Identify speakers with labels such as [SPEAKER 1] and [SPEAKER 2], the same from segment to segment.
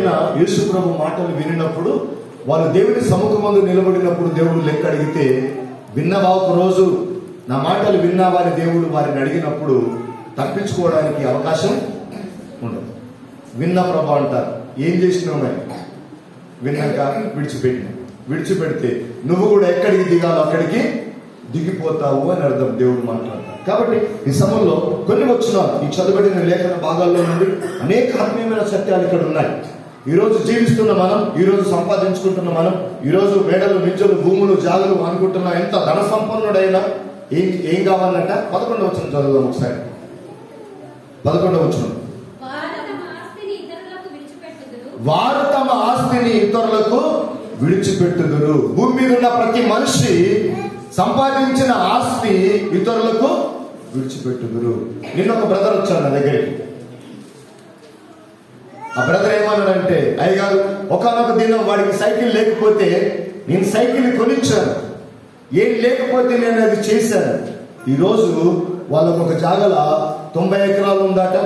[SPEAKER 1] ఎప్పుడైనా యేసు ప్రభు మాటలు వినినప్పుడు వాళ్ళు దేవుని సముఖమందు నిలబడినప్పుడు దేవుడు లెక్క అడిగితే, విన్నవా ఒక రోజు నా మాటలు విన్నావా అని దేవుడు వారిని అడిగినప్పుడు తప్పించుకోవడానికి అవకాశం ఉండదు. విన్న ప్రభు అంటారు, ఏం చేసినావు మరి? విన్నాక విడిచిపెడితే నువ్వు కూడా ఎక్కడికి దిగాలో అక్కడికి దిగిపోతావు అని అర్థం. దేవుడు మాట్లాడతారు. కాబట్టి ఈ సమయంలో కొన్ని వచనాలు ఈ చదవబడిన లేఖన భాగాల్లో నుండి అనేక ఆత్మీయమైన సత్యాలు ఇక్కడ ఉన్నాయి. ఈ రోజు జీవిస్తున్న మనం, ఈ రోజు సంపాదించుకుంటున్న మనం, ఈ రోజు మేడలు, మిజ్జలు, భూములు, జాగలు అనుకుంటున్న ఎంత ధన సంపన్నుడైనా ఏం కావాలంట? 11వ వచనం చదువుదాం ఒకసారి. 11వ వచనం, వారు తమ ఆస్తిని ఇతరులకు విడిచిపెట్టుదురు. భూమి మీద ఉన్న ప్రతి మనిషి సంపాదించిన ఆస్తి ఇతరులకు విడిచిపెట్టుదురు. నిన్న ఒక బ్రదర్ వచ్చాడు నా దగ్గరికి. ఆ బ్రదర్ ఏమన్నాడంటే, అయ్యగారు ఒకనొక దినం వాడికి సైకిల్ లేకపోతే నేను సైకిల్ కొనిచ్చాను, ఏం లేకపోతే నేను అది చేశాను. ఈరోజు వాళ్ళకు ఒక జాగల 90 ఎకరాలు ఉందాట,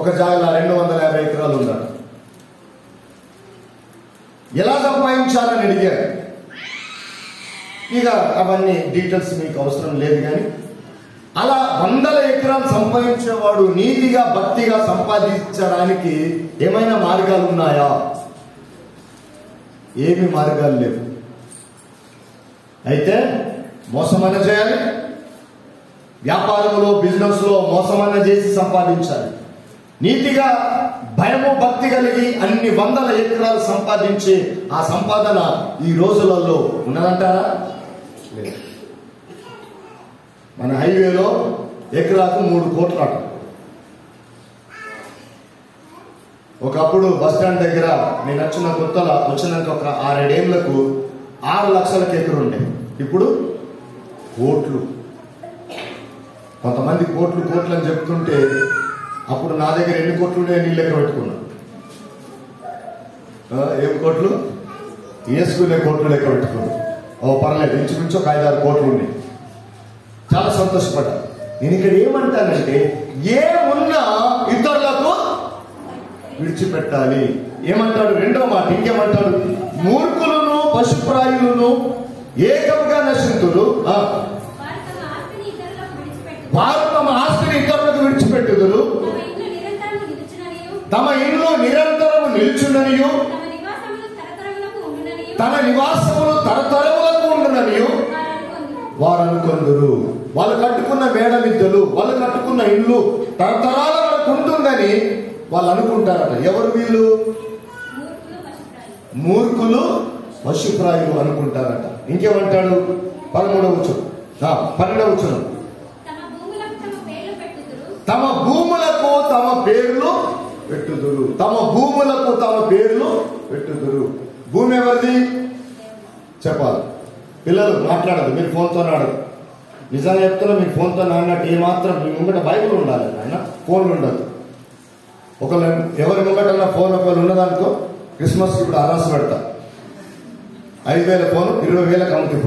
[SPEAKER 1] ఒక జాగల 250 ఎకరాలు ఉందాట. ఎలా సంపాదించాలని అడిగారు. ఇక అవన్నీ డీటెయిల్స్ మీకు అవసరం లేదు. కానీ అలా 100 ఎకరాలు సంపాదించేవాడు నీతిగా భక్తిగా సంపాదించడానికి ఏమైనా మార్గాలు ఉన్నాయా? ఏమి మార్గాలు లేవు. అయితే మోసమన్న చేయాలి, వ్యాపారంలో బిజినెస్ లో మోసమన్న చేసి సంపాదించాలి. నీతిగా భయము భక్తి కలిగి అన్ని 100 ఎకరాలు సంపాదించే ఆ సంపాదన ఈ రోజులలో ఉన్నదంటారా? లేదు. మన హైవేలో ఎకరాకు 3 కోట్ల అట. ఒకప్పుడు బస్ స్టాండ్ దగ్గర నేను వచ్చినాక ఒక 6-7 ఏళ్లకు 6 లక్షలకు ఎకరు ఉండే. ఇప్పుడు కోట్లు. కొంతమంది కోట్లు అని చెప్తుంటే అప్పుడు నా దగ్గర ఎన్ని కోట్లు ఉండే నీ లెక్క పెట్టుకున్నా. ఏం కోట్లు? వేసుకునే కోట్లు లెక్క పెట్టుకున్నా. పర్లేదు, ఇంచుమించు ఒక 5-6 కోట్లు ఉన్నాయి. చాలా సంతోషపడ్డా. నేను ఇక్కడ ఏమంటానంటే, ఏమున్నా ఇతరులకు విడిచిపెట్టాలి. ఏమంటాడు? రెండో మాట ఇంకేమంటాడు? మూర్ఖులను పశుప్రాయులను ఏకముగా నశింతులు, వారు తమ ఆస్తిని ఇతరులకు విడిచిపెట్టుదురు, తమ ఇంట్లో నిరంతరము నిలుచుననియు, తన నివాసములు తరతరములకు ఉండుననియు వారు అనుకొందురు. వాళ్ళు కట్టుకున్న మేడ మిద్దెలు, వాళ్ళు కట్టుకున్న ఇల్లు తరతరాల వరకు ఉంటుందని వాళ్ళు అనుకుంటారట. ఎవరు వీళ్ళు? మూర్ఖులు పశుప్రాయులు అనుకుంటారట. ఇంకేమంటాడు? 12వ వచనం, 12వ వచనం, తమ భూములకు తమ పేర్లు పెట్టుదురు. తమ భూములకు తమ పేర్లు పెట్టుదురు. భూమి ఎవరిది చెప్పాలి. పిల్లలు మాట్లాడదు, మీరు ఫోన్తో ఆడదు. నిజంగా చెప్తున్నా, మీరు ఫోన్తో ఆడినట్టు ఏమాత్రం మీ ముంగట బైబుల్ ఉండాలి, ఆయన ఫోన్లు ఉండదు. ఎవరి ముంగటన్నా ఫోన్ ఒకవేళ ఉన్నదానికో క్రిస్మస్ ఇప్పుడు అరాసు పెడతా. 5,000 ఫోన్ 20,000 అమ్ముతుంది.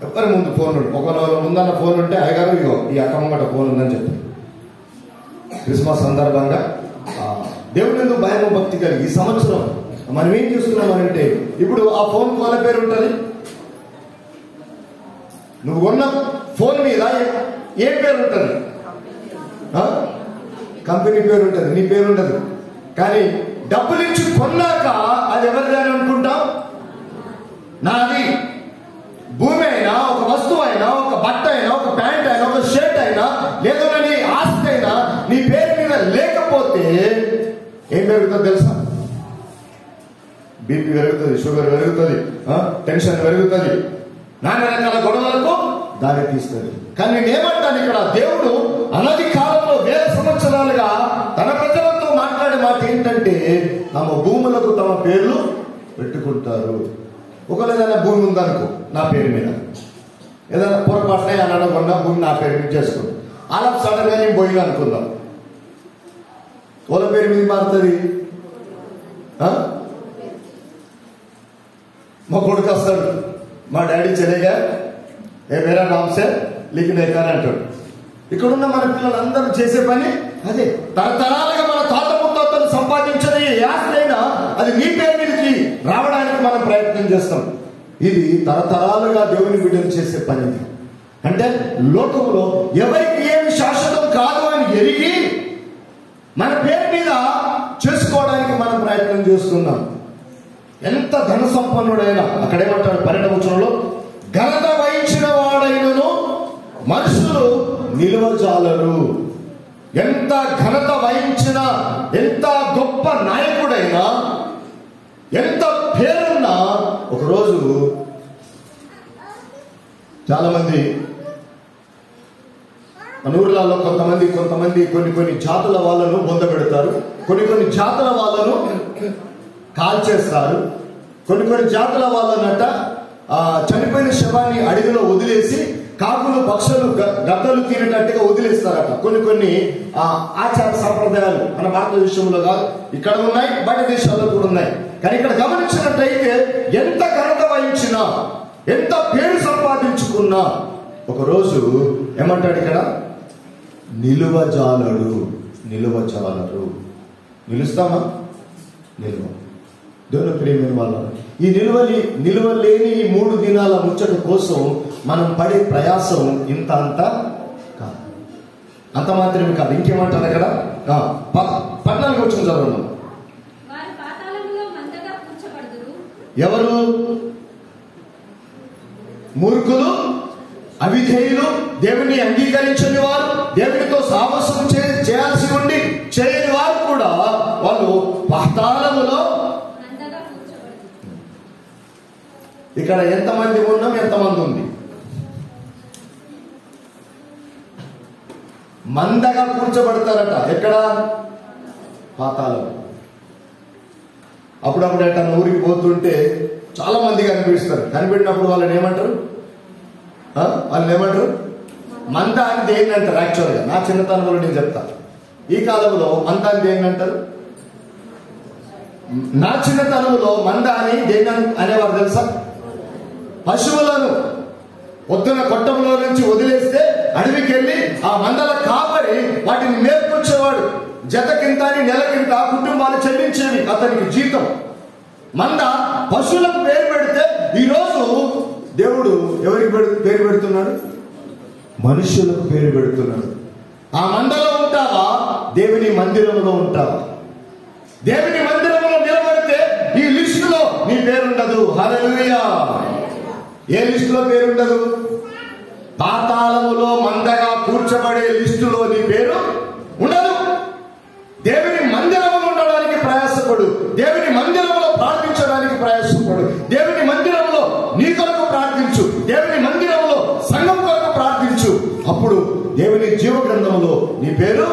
[SPEAKER 1] ఇప్పుడు ఎవరి ముందు ఫోన్ ఉండు, ఒకవేళ ముందన్న ఫోన్ ఉంటే అయ్యగారు ఇగో ఈ అక్క ముంగట ఫోన్ ఉందని చెప్పి క్రిస్మస్ సందర్భంగా దేవుని ఎందుకు భయం భక్తి కలిగి ఈ సంవత్సరం మనం ఏం చేస్తున్నామంటే, ఇప్పుడు ఆ ఫోన్ వాళ్ళ పేరు ఉంటుంది. నువ్వు కొన్న ఫోన్ మీద ఏ పేరు ఉంటుంది? కంపెనీ పేరు ఉంటుంది, నీ పేరు ఉంటుంది. కానీ డబ్బులు ఇచ్చి కొన్నాక అది ఎవరిది అని అనుకుంటాం? నాది. భూమి అయినా, ఒక వస్తువు అయినా, ఒక బట్ట అయినా, ఒక ప్యాంట్ అయినా, ఒక షర్ట్ అయినా, లేదా నీ ఆస్తి అయినా నీ పేరు మీద లేకపోతే ఏం పెరుగుతుంది తెలుసా? బీపీ పెరుగుతుంది, షుగర్ పెరుగుతుంది, టెన్షన్ పెరుగుతుంది, నానా రకాల గొడవలకు దారి తీస్తుంది. కానీ నేనేమంటాను ఇక్కడ, దేవుడు అనతి కాలంలో 1000 సంవత్సరాలుగా తన ప్రజలతో మాట్లాడే మాట ఏంటంటే, తమ భూములకు తమ పేర్లు పెట్టుకుంటారు. ఒకవేళ ఏదైనా భూమి ఉందనుకో నా పేరు మీద, ఏదైనా పొరపాటున అనకుండా భూమి నా పేరు మీద చేసుకుంటాం. అలా సడన్ గా నేను పోయినా అనుకుందాం, వాళ్ళ పేరు మీద మారుతుంది. మా కొడుకు వస్తాడు, మా డాడీ చలేగా ఏ వేరే నామ్సే లిఖినేకాని అంటాడు. ఇక్కడున్న మన పిల్లలందరూ చేసే పని అదే. తరతరాలుగా మన తాత ముత్తాతలు సంపాదించిన ఏ ఆస్తి అయినా అది నీ పేరు మీదకి రావడానికి మనం ప్రయత్నం చేస్తాం. ఇది తరతరాలుగా దేవుని బిడ్డలు చేసే పని. అంటే లోకంలో ఎవరికి ఏమి శాశ్వతం కాదు అని ఎరిగి మన పేరు మీద చేసుకోవడానికి మనం ప్రయత్నం చేస్తున్నాం. ఎంత ధన సంపన్నుడైనా, అక్కడేమంటాడు 12వ వచనంలో, ఘనత వహించిన వాడైనను మనుషులు నిలువజాలరు. ఎంత ఘనత వహించిన, ఎంత గొప్ప నాయకుడైనా, ఎంత పేరున్నా ఒకరోజు చాలా మంది మన ఊర్లలో కొంతమంది కొన్ని జాతుల వాళ్ళను బొందబెడతారు, కొన్ని జాతుల వాళ్ళను కాల్చేస్తారు, కొన్ని జాతుల వాళ్ళనట చనిపోయిన శవాన్ని అడవిలో వదిలేసి కాకులు పక్షులు గద్దలు తీరేటట్టుగా వదిలేస్తారట. కొన్ని ఆచార సంప్రదాయాలు మన భారతదేశంలో కాదు, ఇక్కడ ఉన్నాయి, బయట దేశాల్లో కూడా ఉన్నాయి. కానీ ఇక్కడ గమనించినట్టయితే ఎంత ఘనత వహించినా, ఎంత పేరు సంపాదించుకున్నా ఒకరోజు ఏమంటాడు ఇక్కడ, నిలువజాలరు. నిలుస్తామా? నిలువ. దేవుని ప్రియమైన వాళ్ళ, ఈ నిలువలేని ఈ 3 దినాల ముచ్చట కోసం మనం పడే ప్రయాసం ఇంత అంతా కాదు. అంత మాత్రమే కాదు, ఇంకేమంటారు అక్కడ 14వ వచనం చదవండి. ఎవరు? మూర్ఖులు, అవిధేయులు, దేవుని అంగీకరించని వారు, దేవునితో సాహసం చేయాల్సి ఉండి చేయని వారు కూడా వాళ్ళు పాతాళములో. ఇక్కడ ఎంతమంది ఉన్నాం, ఎంతమంది ఉంది? మందగా కూర్చోబడతారట. ఎక్కడ? పాతాళం. అప్పుడప్పుడు ఎట్లా ఊరికి పోతుంటే చాలా మంది కనిపిస్తారు. కనిపెట్టినప్పుడు వాళ్ళని ఏమంటారు? మంద అని దేన్ని అంటారు? యాక్చువల్గా నా చిన్నతనంలో నేను చెప్తాను. ఈ కాలంలో మంద అని దేన్ని అంటారు? నా చిన్నతనంలో మంద అని దేన్ని అనేవారు తెలుసా? పశువులను పొద్దున కొట్టంలో నుంచి వదిలేస్తే అడవికి వెళ్ళి ఆ మందల కాపరి వాటిని మేపుకొచ్చేవాడు. జతకింత అని నెలకింత కుటుంబాలు చెల్లించేవి అతనికి జీతం. మంద పశువులకు పేరు పెడితే ఈరోజు దేవుడు ఎవరికి పేరు పెడుతున్నాడు? మనుషులకు పేరు పెడుతున్నాడు. ఆ మందలో ఉంటావా? దేవుని మందిరంలో ఉంటావా? దేవుని మందిరంలో నిలబడితే ఈ లిస్టులో నీ పేరుండదు. హల్లెలూయా. ఏ లిస్టులో పేరుండదు? పాతాళములో మందగా కూర్చబడే లిస్టులో నీ పేరు ఉండదు. దేవుని మందిరంలో ఉండడానికి ప్రయాసపడు. దేవుని మందిరంలో ప్రార్థించడానికి ప్రయాసపడు. దేవుని మందిరంలో నీ కొరకు ప్రార్థించు. దేవుని మందిరంలో సంఘం కొరకు ప్రార్థించు. అప్పుడు దేవుని జీవ గ్రంథంలో నీ పేరు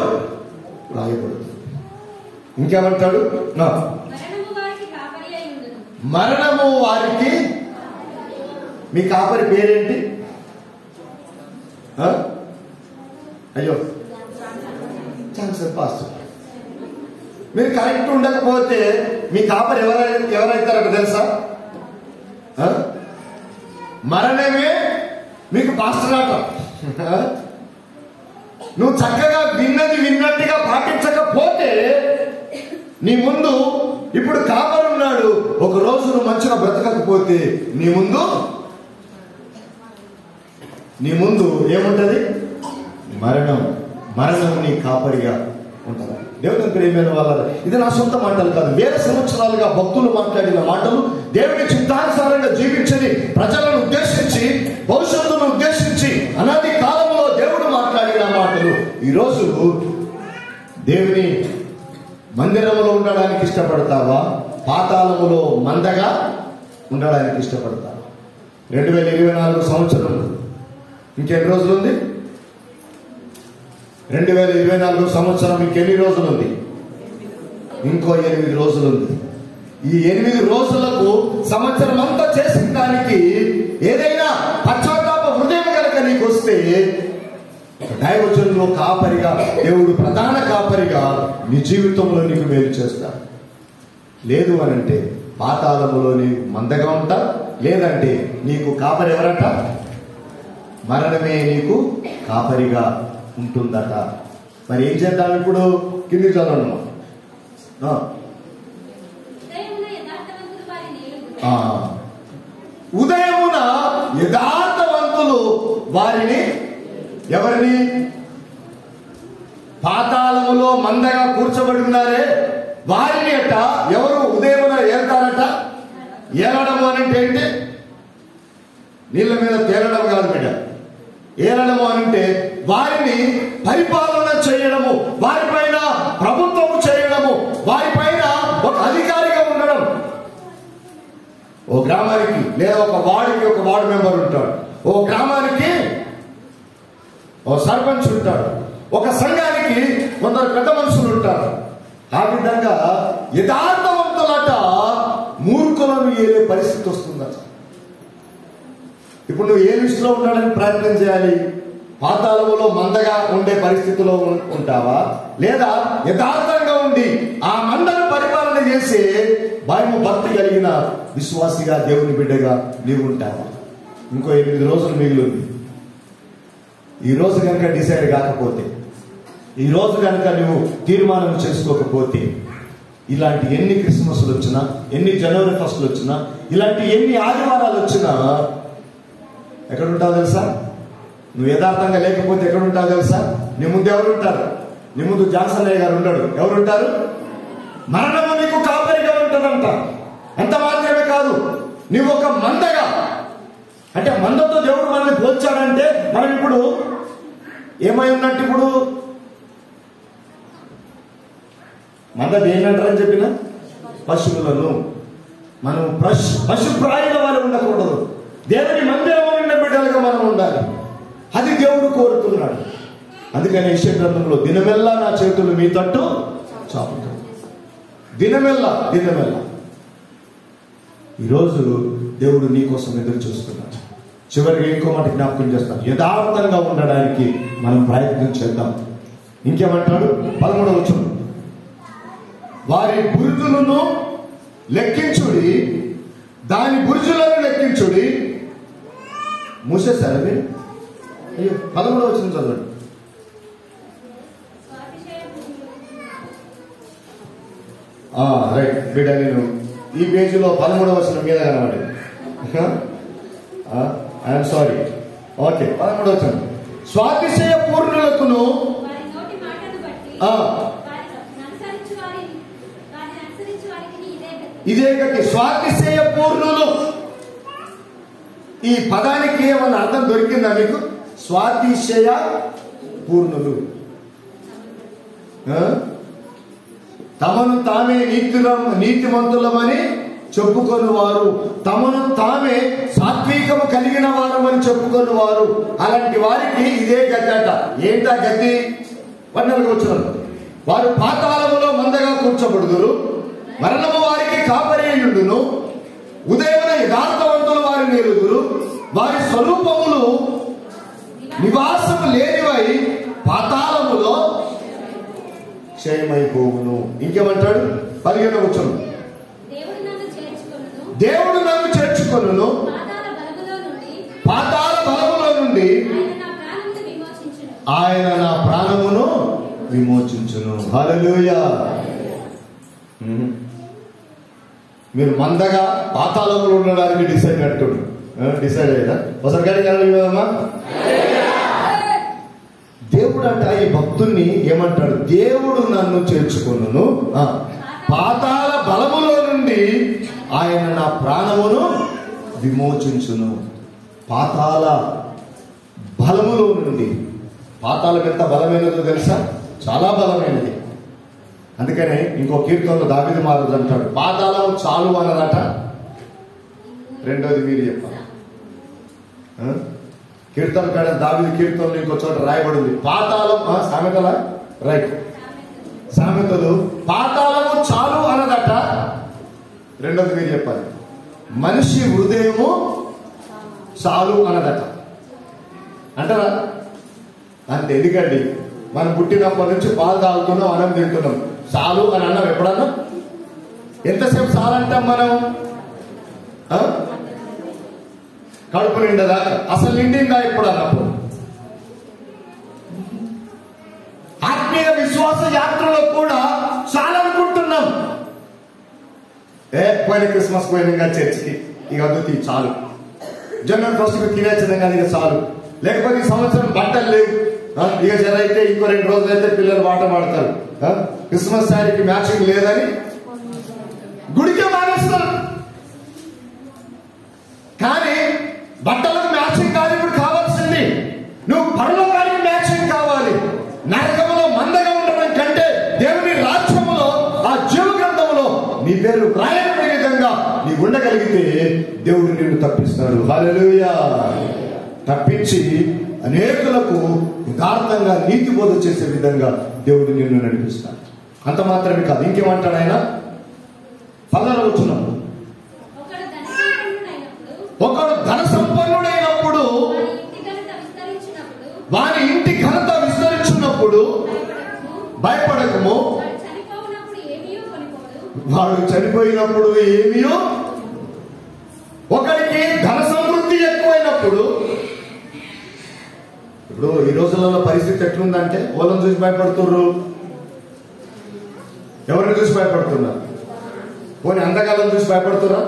[SPEAKER 1] రాయబడుతుంది. ఇంకేమంటాడు? మరణము వారికి. మీ కాపరి పేరేంటి? అయ్యో పాస్టర్, మీరు కరెక్ట్ ఉండకపోతే మీ కాపరి ఎవరైతారో తెలుసా? మరణమే మీకు పాస్టర్ ఆట. నువ్వు చక్కగా విన్నట్టుగా పాటించకపోతే నీ ముందు ఇప్పుడు కాపరి ఉన్నాడు. ఒక రోజు నువ్వు మంచిగా బ్రతకకపోతే నీ ముందు ఏముంటది? మరణం నీ కాపరిగా ఉంటుంది. దేవుని ప్రియమైన వాళ్ళ, ఇది నా సొంత మాటలు కాదు. వేల సంవత్సరాలుగా భక్తులు మాట్లాడిన మాటలు, దేవుని చిత్తానుసారంగా జీవించని ప్రజలను ఉద్దేశించి, భవిష్యత్తును ఉద్దేశించి అనాది కాలంలో దేవుడు మాట్లాడిన మాటలు. ఈరోజు దేవుని మందిరంలో ఉండడానికి ఇష్టపడతావా? పాతాళములో మందగా ఉండడానికి ఇష్టపడతావా? 2024 సంవత్సరం ఇంకెన్ని రోజులు ఉంది? 2024 సంవత్సరం ఇంకెన్ని రోజులు ఉంది? ఇంకో 8 రోజులు ఉంది. ఈ 8 రోజులకు సంవత్సరం అంతా చేసిన దానికి ఏదైనా పశ్చాత్తాప హృదయం కనుక నీకు వస్తే దైవజనులో కాపరిగా, దేవుడు ప్రధాన కాపరిగా నీ జీవితంలో నీకు మేలు చేస్తాడు. లేదు అనంటే పాతాళములో నీకు మందగా ఉంటా. లేదంటే నీకు కాపరి ఎవరట? మరణమే నీకు కాపరిగా ఉంటుందట. మరి ఏం చేద్దాం ఇప్పుడు? కింది చదవను. ఉదయమున యథార్థవంతులు వారిని, ఎవరిని? పాతాళములో మందగా కూర్చబడి ఉన్నారే వారిని అట ఎవరు ఉదయమున ఏల్తారట? ఏలడము అనంటే ఏంటి? నీళ్ళ మీద తేలడం కాదు బిడ్డ. ఏలడము అనంటే వారిని పరిపాలన చేయడము, వారిపైన ప్రభుత్వము చేయడము, వారిపైన ఒక అధికారిగా ఉండడం. ఓ గ్రామానికి లేదా ఒక వార్డుకి ఒక వార్డు మెంబర్ ఉంటాడు, ఓ గ్రామానికి ఓ సర్పంచ్ ఉంటాడు, ఒక సంఘానికి కొందరు పెద్ద మనుషులు ఉంటారు. ఆ విధంగా యథార్థవంతులట మూర్ఖులను ఏలే పరిస్థితి వస్తుందట. ఇప్పుడు నువ్వు ఏ లిస్టులో ఉండాలని ప్రయత్నం చేయాలి? పాతాళములో మందగా ఉండే పరిస్థితిలో ఉంటావా, లేదా యథార్థంగా ఉండి ఆ మందను పరిపాలన చేసే భయము భక్తి కలిగిన విశ్వాసిగా దేవుని బిడ్డగా నీవు ఉంటావా? ఇంకో 8 రోజులు మిగిలింది. ఈ రోజు కనుక డిసైడ్ కాకపోతే, ఈ రోజు కనుక నువ్వు తీర్మానం చేసుకోకపోతే, ఇలాంటి ఎన్ని క్రిస్మస్లు వచ్చినా, ఎన్ని జనవరి ఫస్ట్లు వచ్చినా, ఇలాంటి ఎన్ని ఆదివారాలు వచ్చినా ఎక్కడుంటావు తెలుసా? నువ్వు యథార్థంగా లేకపోతే ఎక్కడుంటావు తెలుసా? నీ ముందు ఎవరుంటారు? నీ ముందు జాన్సన్ అయ్య గారు ఉంటాడు. ఎవరుంటారు? మరణము నీకు కాపరిగా ఉంటుందంట. అంత మాత్రమే కాదు, నువ్వు ఒక మందగా, అంటే మందతో దేవుడు మనల్ని పోల్చాడంటే మనం ఇప్పుడు ఏమై ఉన్నట్టు? ఇప్పుడు మంద ఏంటంటారని చెప్పిన పశువులను మనం పశుప్రాయుల వాళ్ళు ఉండకూడదు. దేవుని మందిరంలో ఉండే బిడ్డలుగా మనం ఉండాలి. అది దేవుడు కోరుతున్నాడు. అందుకని యెషయా గ్రంథంలో దినమెల్లా నా చేతులు మీ తట్టు చాపుతాయి. దినమెల్లా ఈరోజు దేవుడు నీ కోసం ఎదురు చూస్తున్నాడు. చివరికి ఇంకో మాట జ్ఞాపకం చేస్తాను, యథార్థంగా ఉండడానికి మనం ప్రయత్నం చేద్దాం. ఇంకేమంటాడు? 13వ వచనం, వారి బురుజులను లెక్కించుడి, దాని బురుజులను లెక్కించుడి. మూసేశారు మీరు? అయ్యో, 13వ వచనం చదవండి. రైట్ బిడ్డ, నేను ఈ పేజీలో 13వ వచనం మీద కనబడి, ఐఎమ్ సారీ. ఓకే, 13వ వచనం, స్వాతిశయ పూర్ణులకును ఇదే గతి. స్వాతిశయ పూర్ణులు, ఈ పదానికి ఏమన్నా అర్థం దొరికిందా మీకు? స్వాతిశయ పూర్ణులు, తమను తామే నీతిమంతులమని చెప్పుకొని వారు, తమను తామే సాత్వికము కలిగిన వారమని చెప్పుకొని వారు. అలాంటి వారికి ఇదే గతి అట. ఏంటా గతి? 14వ వచనం, వారు పాతాళములో మందగా కూర్చబడుదురు, మరణము వారికి కాపరేయుడును, ఉదయమున యథార్థవంతులు వారి నేలుదురు, వారి స్వరూపములు నివాసము లేనివై పాతాళములో క్షయమైపోవును. ఇంకేమంటాడు? 15వ వచనం, దేవుడు నన్ను చేర్చుకొనును, పాతాళ బలములో నుండి ఆయన నా ప్రాణమును విమోచించును. హల్లెలూయా. మీరు మందగా పాతాళంలో ఉండడానికి డిసైడ్ అయ్యారా? ఒకసారి గారిమ్మా. దేవుడు అంట ఈ భక్తుణ్ణి ఏమంటాడు? దేవుడు నన్ను చేర్చుకొనును, పాతాళ బలములో నుండి ఆయన నా ప్రాణమును విమోచించును. పాతాళ బలములో నుండి. పాతాళం ఎంత బలమైనదో తెలుసా? చాలా బలమైనది. అందుకనే ఇంకో కీర్తనలో దావీదు మహారాజు అంటాడు, పాతాళం చాలు అన్నదట. రెండోది మీరు చెప్పాలి. కీర్తన కాడ దావీదు కీర్తనలు ఇంకో చోట రాయబడింది పాతాళం, సామెతల రైట్, సామెతలు పాతాళము చాలు అన్నదట. రెండోది మీరు చెప్పాలి, మనిషి హృదయము చాలు అన్నదట. అంటారా? అంతే. ఎందుకండి మనం పుట్టినప్పటి నుంచి పాలు తాగుతున్నాం, అన్నం తింటున్నాం, చాలు అని అన్నాం ఎప్పుడన్నా? ఎంతసేపు చాలు అంటాం మనం? కడుపు నిండదాకా. అసలు నిండిందా ఎప్పుడు అన్నప్పుడు? ఆత్మీయ విశ్వాస యాత్రలో కూడా చాలా అనుకుంటున్నాం. పోయిన క్రిస్మస్ పోయినా చర్చికి ఇక వద్దు చాలు, జనవరి ఫస్ట్ తినేచ్చడం కాదు ఇక చాలు, లేకపోతే ఈ సంవత్సరం బట్టలు లేవు ఇక జర అయితే ఇంకో 2 రోజులు అయితే పిల్లలు ఆట ఆడతారు, క్రిస్మస్ శారీకి మ్యాచింగ్ లేదని గుడికే మానేస్తారు. కానీ బట్టలకు మ్యాచింగ్ కాదు ఇప్పుడు కావాల్సింది, నువ్వు పరలోకానికి మ్యాచింగ్ కావాలి. నరకములో మందగా ఉండడం కంటే దేవుని రాజ్యములో ఆ జీవ గ్రంథములో నీ పేరు రాయబడే విధంగా నీ ఉండగలిగితే దేవుడు నిన్ను తప్పిస్తాడు. హల్లెలూయా. తప్పించి అనేకులకు యథార్థంగా నీతి బోధ చేసే విధంగా దేవుడు నిన్ను నడిపిస్తాడు. అంత మాత్రమే కాదు, ఇంకేమంటాడు ఆయన? 10వ వచనం, ఒకడు ధన సంపన్నుడైనప్పుడు వారి ఇంటి ఘనత విస్తరించినప్పుడు భయపడకము, వాడు చనిపోయినప్పుడు ఏమియో. ఒకడికి ధన సమృద్ధి ఎక్కువైనప్పుడు, ఇప్పుడు ఈ రోజులలో పరిస్థితి ఎట్లుందంటే వాళ్ళని చూసి భయపడుతుర్రు, ఎవరిని చూసి భయపడుతున్నారు? పోనీ అందగాలను చూసి భయపడుతున్నా?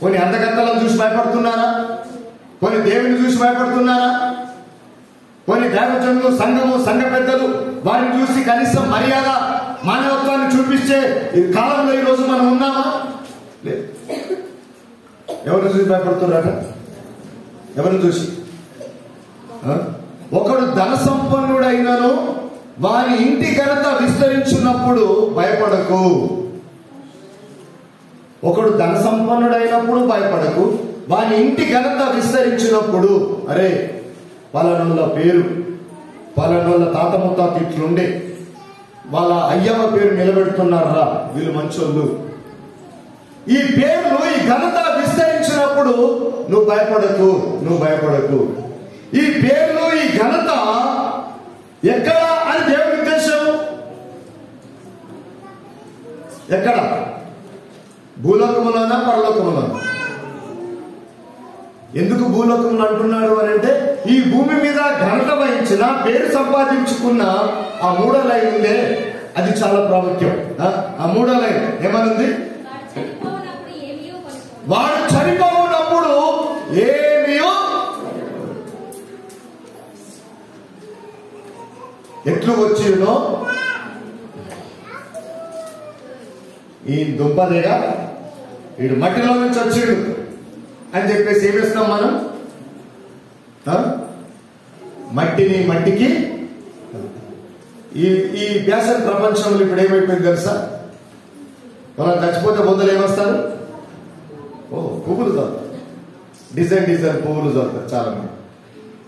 [SPEAKER 1] పోనీ అందగత్తలను చూసి భయపడుతున్నారా? పోనీ దేవుని చూసి భయపడుతున్నారా? పోనీ దేవజనులు, సంఘము, సంఘ పెద్దలు వారిని చూసి కనీసం మర్యాద, మానవత్వాన్ని చూపించే ఈ కాలంలో ఈ రోజు మనం ఉన్నామా? లేదు. ఎవరిని చూసి భయపడుతున్నారట? ఎవరిని చూసి? ఒకడు ధన సంపన్నుడైనను వారి ఇంటి ఘనత విస్తరించినప్పుడు భయపడకు. ఒకడు ధన సంపన్నుడైనప్పుడు భయపడకు, వారి ఇంటి ఘనత విస్తరించినప్పుడు. అరే పలానోళ్ళ పేరు, పలానోళ్ళ తాత ముత్తాత ఇట్లుండే, వాళ్ళ అయ్యమ్మ పేరు నిలబెడుతున్నారా, వీళ్ళు మంచోళ్ళు, ఈ పేర్లు, ఈ ఘనత విస్తరించినప్పుడు నువ్వు భయపడకు, నువ్వు భయపడకు. ఈ పేర్లు, ఈ ఘనత ఎక్కడ అని దేవుని ఉద్దేశం? ఎక్కడ? భూలోకములోనా పరలోకములోనా? ఎందుకు భూలోకం అంటున్నాడు అని అంటే, ఈ భూమి మీద ఘనత వహించిన, పేరు సంపాదించుకున్న ఆ 3వ లైన్ ఉందే, అది చాలా ప్రాముఖ్యం. ఆ 3వ లైన్ ఏమనుంది? వాడు చనిపోవునప్పుడు ఏమియో. ఎట్లు వచ్చినో ఈ దుంపదేగా, వీడు మట్టిలో నుంచి వచ్చిండు అని చెప్పేసి ఏమిస్తాం మనం? మట్టిని మట్టికి. ఈ వ్యాసన ప్రపంచంలో ఇప్పుడు ఏమైపోయింది తెలుసా? మనం చచ్చిపోతే బొందలు ఏమొస్తారు? పువ్వులు చదువుతారు, డిజైన్ పువ్వులు చదువుతారు చాలా మంది.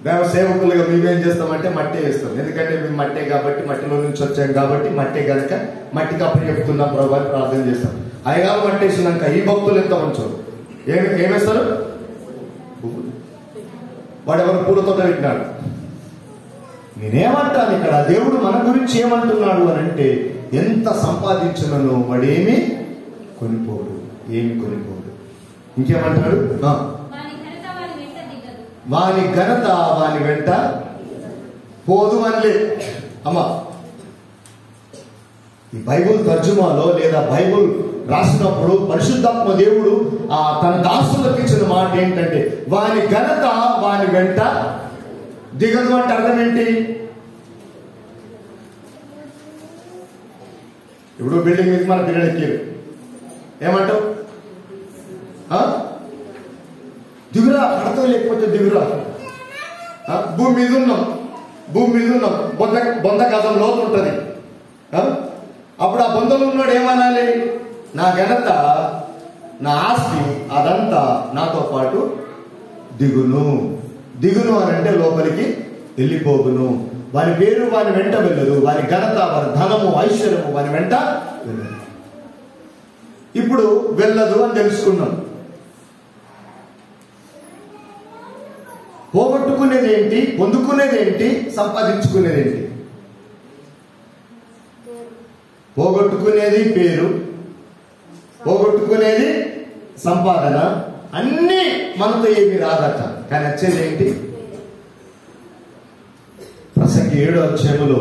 [SPEAKER 1] దేవ సేవకులుగా మేమేం చేస్తామంటే మట్టే వేస్తాం, ఎందుకంటే మేము మట్టే కాబట్టి, మట్టిలో నుంచి వచ్చాం కాబట్టి మట్టే కనుక మట్టికి అప్పుడు చెప్తున్నాం ప్రభు అని ప్రార్థన చేస్తాం. అయ్యగారు మట్టేసినాక ఈ భక్తులు ఎంత మంచోరు, ఏమేస్తారు? పువ్వులు. వాడు ఎవరు పూలతో పెట్టినాడు. నేనేమంటాను ఇక్కడ, దేవుడు మన గురించి ఏమంటున్నాడు అని అంటే, ఎంత సంపాదించినను వాడేమి కొనిపోడు, ఏమి కొనిపోడు. ఇంకేమంటాడు? వాని ఘనత వాని వెంట పోదు అనలే. అమ్మా, ఈ బైబుల్ తర్జుమాలో లేదా బైబుల్ రాసినప్పుడు పరిశుద్ధాత్మ దేవుడు తన దాసులకు ఇచ్చిన మాట ఏంటంటే, వాని ఘనత వాని వెంట దిగదు. అంటే అర్థం ఏంటి? ఇప్పుడు బిల్డింగ్ మీద మన పిల్లలు ఎక్కారు, ఏమంటావు? దిగురా, పడతావు లేకపోతే దిగురా. భూమి మీద ఉన్నాం, బొంద గజం లోతు ఉంటుంది. అప్పుడు ఆ బొందలు ఉన్నాడు ఏమనాలి? నా ఘనత, నా ఆస్తి అదంతా నాతో పాటు దిగును. దిగును అని అంటే లోపలికి వెళ్ళిపోగును. వారి పేరు వారి వెంట వెళ్ళదు, వారి ఘనత, వారి ధనము, ఐశ్వర్యము వారి వెంట వెళ్ళదు. ఇప్పుడు వెళ్ళదు అని తెలుసుకున్నాం. పోగొట్టుకునేది ఏంటి, పొందుకునేది ఏంటి, సంపాదించుకునేది ఏంటి? పోగొట్టుకునేది పేరు, పోగొట్టుకునేది సంపాదన, అన్ని మనతో ఏమి రాదట. కానీ వచ్చేది ఏంటి? ప్రసంగి 7వ అధ్యాయములో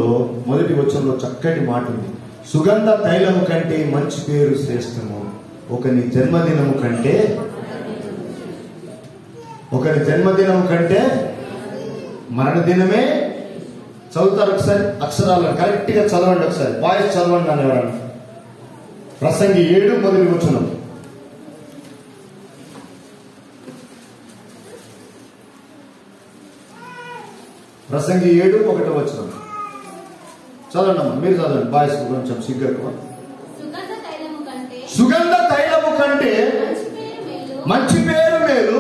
[SPEAKER 1] 1వ వచనంలో చక్కటి మాట ఉంది. సుగంధ తైలము కంటే మంచి పేరు శ్రేష్టము. ఒకని జన్మదినము కంటే మరణ దినమే. చదువుతారు ఒకసారి అక్షరాలను కరెక్ట్ గా చదవండి. ఒకసారి వాయిస్ చదవండి అనేవాడు. ప్రసంగి 7 మొదటి వచనం. ప్రసంగి 7 1వ వచనం చదవండి అమ్మా. మీరు చదవండి. వాయిస్ కొంచెం సిగ్గు ఎక్కువ. సుగంధ తైలము కంటే మంచి పేరు మేలు,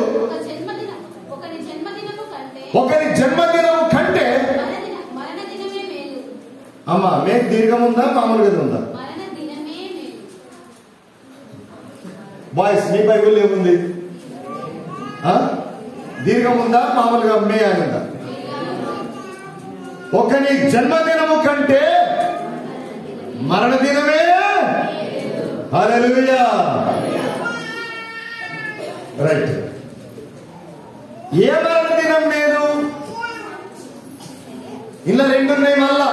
[SPEAKER 1] ఒకరి జన్మదినము కంటే. అమ్మా మీకు దీర్ఘం ఉందా మామూలుగా ఉందా? బాయ్స్ మీ బైబిల్ ఏముంది? దీర్ఘం ఉందా మామూలుగా మే అని ఉందా? ఒకని జన్మదినము కంటే మరణ దినమే. హల్లెలూయా. రైట్. ఏ మరణ దినం లేదు? ఇలా 2 ఉన్నాయి. మళ్ళా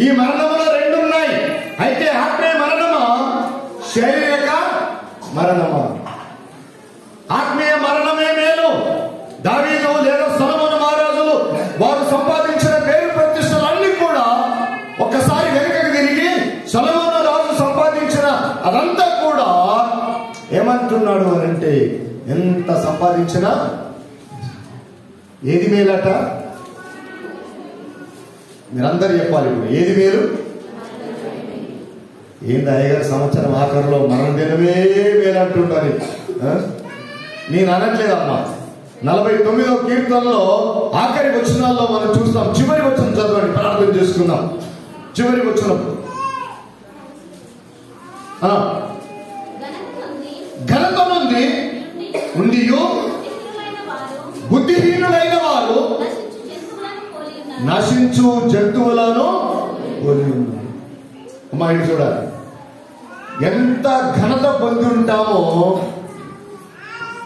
[SPEAKER 1] ఈ మరణములో 2 ఉన్నాయి. అయితే ఆత్మీయ మరణమా, శారీరక మరణమా? ఆత్మీయ మరణమే మేలు. దావీదు లేదా సొలొమోను మహారాజులు వారు సంపాదించిన పేరు ప్రతిష్టలన్నీ కూడా ఒక్కసారి వెనుకకు తిరిగి సొలొమోను రాజు సంపాదించిన అదంతా కూడా ఏమంటున్నాడు అని అంటే, ఎంత సంపాదించినా ఏది మేలట? మీరందరూ చెప్పాలి ఇప్పుడు. ఏది మేలు? ఏంది అయ్యగారు సంవత్సరం ఆఖరిలో మరణ దినమే మేలు అంటుంటారు. నేను అనట్లేదమ్మా. 49వ కీర్తనలో ఆఖరి వచనాల్లో మనం చూస్తాం. చివరి వచనం చదవండి, ప్రార్థన చేసుకుందాం. చివరి వచనప్పుడు ఘనత నుండి ఉండియు బుద్ధిహీనులైన వారు నశించు జంతువులను పోలి ఉన్నారు. అమ్మా ఇది చూడాలి. ఎంత ఘనత పొంది ఉంటామో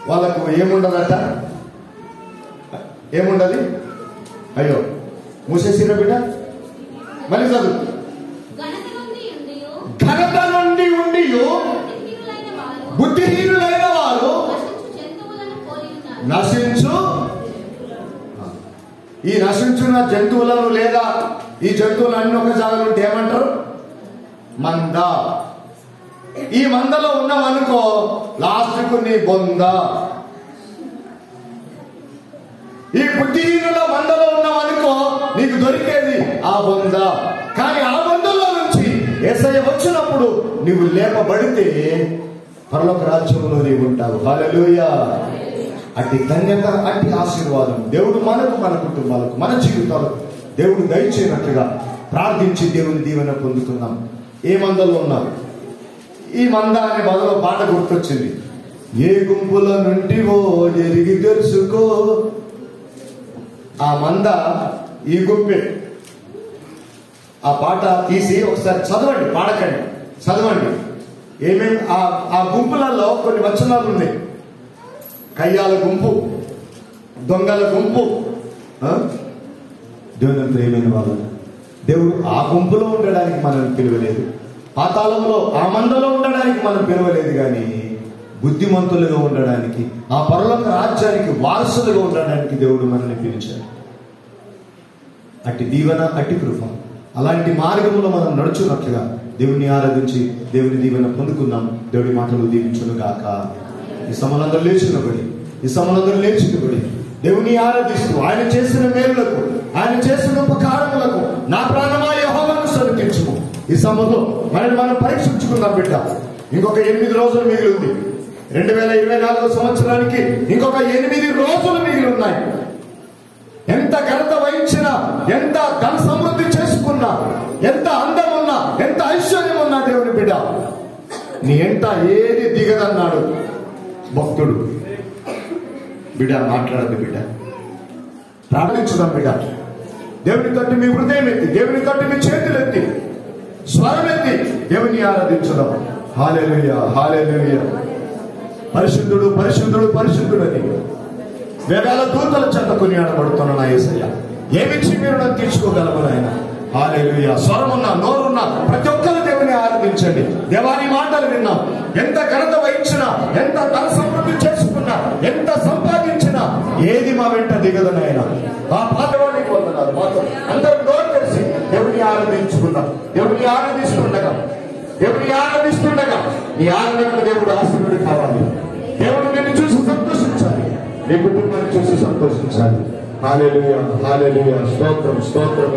[SPEAKER 1] వాళ్ళకు ఏముండదట? ఏముండదు? అయ్యో మూసేసిన బిడ్డ మళ్ళీ చదువు. ఘనత నుండి ఉండి బుద్ధిహీనులైన వారు నశించు. ఈ నశించున్న జంతువులను లేదా ఈ జంతువులు అన్ని ఒక జాగాలో ఉంటే ఏమంటారు? మంద. ఈ మందలో ఉన్నామనుకో లాస్ట్కు నీ బొంద. ఈ బుద్ధిహీనుల మందలో ఉన్నామనుకో నీకు దొరికేది ఆ బొంద. కానీ ఆ బొందలో నుంచి యేసయ్య వచ్చినప్పుడు నీవు లేపబడితే పరలోక రాజ్యంలో నీవు ఉంటావు. హల్లెలూయా. అట్టి ధన్యత, అట్టి ఆశీర్వాదం దేవుడు మనకు, మన కుటుంబాలకు, మన జీవితాలకు దేవుడు దయచేయనట్లుగా ప్రార్థించి దేవుని దీవెన పొందుతున్నాం. ఏ మందలో ఉన్నారు? ఈ మంద అనే బదులు పాట గుర్తొచ్చింది. ఏ గుంపుల నుండివో ఎరిగి తెలుసుకో. ఆ మంద ఈ గుంపే. ఆ పాట తీసి ఒకసారి చదవండి, పాడకండి, చదవండి. ఏమేమి ఆ గుంపులలో కొన్ని వచనాలు ఉన్నాయి. కయ్యాల గుంపు, దొంగల గుంపు. దేవుని ప్రియమైన వాళ్ళు, దేవుడు ఆ గుంపులో ఉండడానికి మనం పిలవలేదు. పాతాళంలో ఆ మందలో ఉండడానికి మనం పిలవలేదు. కానీ బుద్ధిమంతులుగా ఉండడానికి, ఆ పరలోక రాజ్యానికి వారసులుగా ఉండడానికి దేవుడు మనల్ని పిలిచాడు. అట్టి దీవెన, అట్టి కృప, అలాంటి మార్గంలో మనం నడుచున్నట్లుగా దేవుని ఆరాధించి దేవుని దీవెన పొందుకున్నాం. దేవుడి మాటలు దీవించును గాక. ఈ సమలందరూ లేచినబడి దేవుని ఆరాధిస్తూ ఆయన చేసిన మేలులకు, ఆయన చేసిన ఉపకారములకు నా ప్రాణమా యెహోవాను స్తుతించుము. ఈ సమయంలో మనం పరీక్షించుకుందాం బిడ్డ. ఇంకొక 8 రోజులు మిగిలి ఉంది. 2024 సంవత్సరానికి ఇంకొక 8 రోజులు మిగిలి ఉన్నాయి. ఎంత ఘనత వహించినా, ఎంత ధన సమృద్ధి చేసుకున్నా, ఎంత అందం ఉన్నా, ఎంత ఐశ్వర్యం ఉన్నా దేవుని బిడ్డ నీ ఎంట ఏది దిగదన్నాడు భక్తుడు. బిడ్డ మాట్లాడదు బిడ్డ, ప్రార్థించుదాం బిడ్డ. దేవుని తోటి మీ హృదయం ఎత్తి, దేవుని తోటి మీ చేతులు ఎత్తి, స్వరం ఎత్తి దేవుని ఆరాధించుదాం. హల్లెలూయా, హల్లెలూయా. పరిశుద్ధుడు, పరిశుద్ధుడు, పరిశుద్ధుడు అని వేదాల దూతల చెంత కొనియాడబడుతున్న నా యేసయ్య, ఏమిచ్చి మీరు నన్ను తీర్చుకోగలమని ఆయన. హల్లెలూయా. స్వరమున్న, నోరున్న ప్రతి ఒక్కరు దేవుని ఆరాధించండి. దేవాని మాటలు విన్నాం. ఎంత ఘనత వహించినా, ఎంత ధన సమృద్ధి చేసుకున్నా, ఎంత సంపాదించినా ఏది మా వెంట దిగదనైనా ఆ పాతవాడికి వందనాలు. మాత్రం అందరూ నోరు తెలిసి దేవుని ఆరాధించుకున్నాం. దేవుని ఆరాధిస్తుండగా నీ ఆరాధనకు దేవుడు ఆశీర్వాదం కావాలి. దేవుడు నిన్ను చూసి సంతోషించాలి, నీ కుటుంబాన్ని చూసి సంతోషించాలి. హల్లెలూయా, హల్లెలూయా, స్తోత్రం, స్తోత్రం.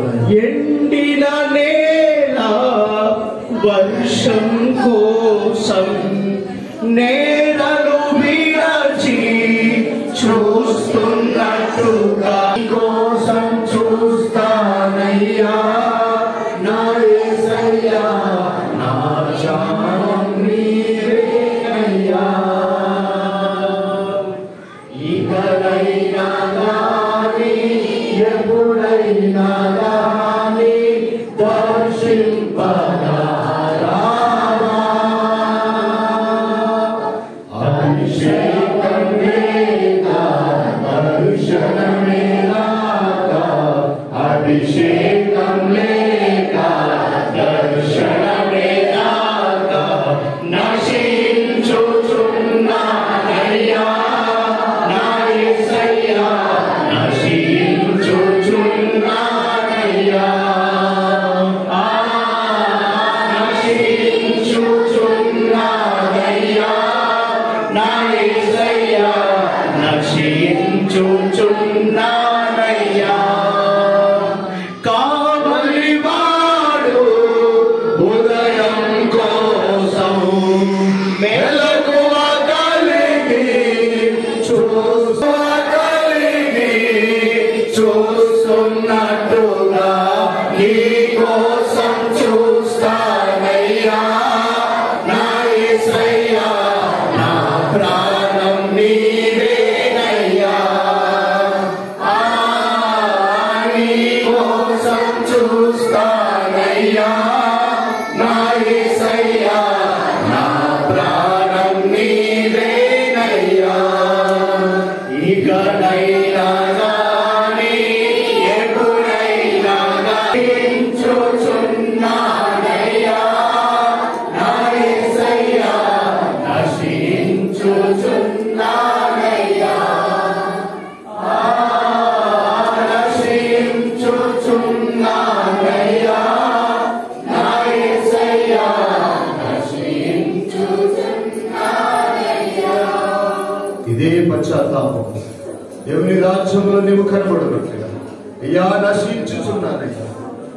[SPEAKER 2] ఎండిన నేల వర్షం కోసం నేలను విరచి చూస్తున్నట్టుగా కోసం చూస్తానయ్యా నా యేసయ్యా, నా జానం నీవేనయ్యా. ఇకనైనా గాని ఎప్పుడైనా గాని దర్శింపగా రావా. అభిషేకం లేక దర్శనమే రాక, అభిషేకం లేక దర్శనమే రాక నశించుచున్నానయ్యా నా యేసయ్యా, నశించుచున్నానయ్యా, నశించుచున్నానయ్యా నా యేసయ్యా, నశించుచున్నానయ్యా. కావలివాడు ఉదయం కోసం మెలకువ కలిగి చూస్తున్నట్టుగా నీ కోసం చూస్తానయ్యా నా యేసయ్యా, నా ప్రాణం నీవేనయ్యా. నీ కోసం చూస్తానయ్యా నా యేసయ్యా, నా ప్రాణం నీవేనయ్యా. ఇకనైనా గాని ఎప్పుడైనా గాని చూచున్నానయ్యా నా యేసయ్యా, నశించుచున్నానయ్యా, నశించుచున్నానయ్యా నా యేసయ్యా, నశించుచున్నానయ్యా.
[SPEAKER 1] ఇదే పశ్చాత్తాపం దేవుని రాజ్యంలో నీవు కనబడినట్లుగా. అయ్యా నశించుచున్నానయ్యా,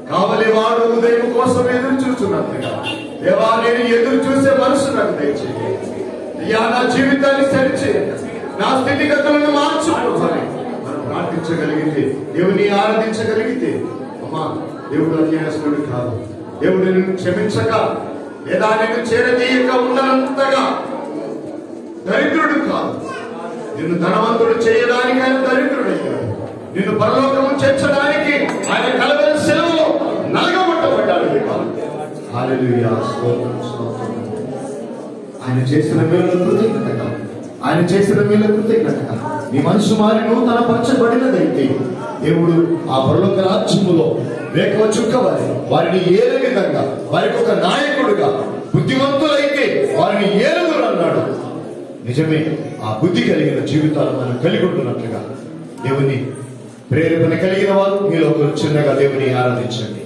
[SPEAKER 1] కావలివాడు ఉదయం కోసం ఎదురు చూస్తున్నట్లుగా. దేవా నేను ఎదురు చూసే మనసు నాకు దయచేయండి. అయ్యా నా జీవితాన్ని సరిచేయండి, నా స్థితిగతులను మార్చుకోవాలి. మనం ప్రార్థించగలిగితే, దేవుని ఆరాధించగలిగితే, అమ్మా దేవుడు అన్యాయస్తుడు కాదు. దేవుడు నిన్ను క్షమించక లేదా నిన్ను చేరదీయక ఉండనంతగా దరిద్రుడు కాదు. నిన్ను ధనవంతుడు చేయడానికి ఆయన దరిద్రుడయ్యాడు. నిన్ను పరలోకము చేర్చడానికి ఆయన కలవరి సెలవులో నలగబట్టబడ్డాడు. హల్లెలూయా, స్తోత్రం, స్తోత్రం. ఆయన చేసిన మేలు కృతజ్ఞతగా, ఆయన చేసిన మేలు కృతజ్ఞతగా నీ మనసు మారి నూతన పరచబడినదైతే దేవుడు ఆ పరలోక రాజ్యములో రేఖ చుక్క వారిని ఏలే విధంగా, వారికి ఒక నాయకుడుగా, బుద్ధిమంతులైతే వారిని ఏలుగురు అన్నాడు. నిజమే, ఆ బుద్ధి కలిగిన జీవితాలు మనం కలిగి ఉంటున్నట్లుగా దేవుని ప్రేరేపణ కలిగిన వారు మీలో చిన్నగా దేవుని ఆరాధించండి.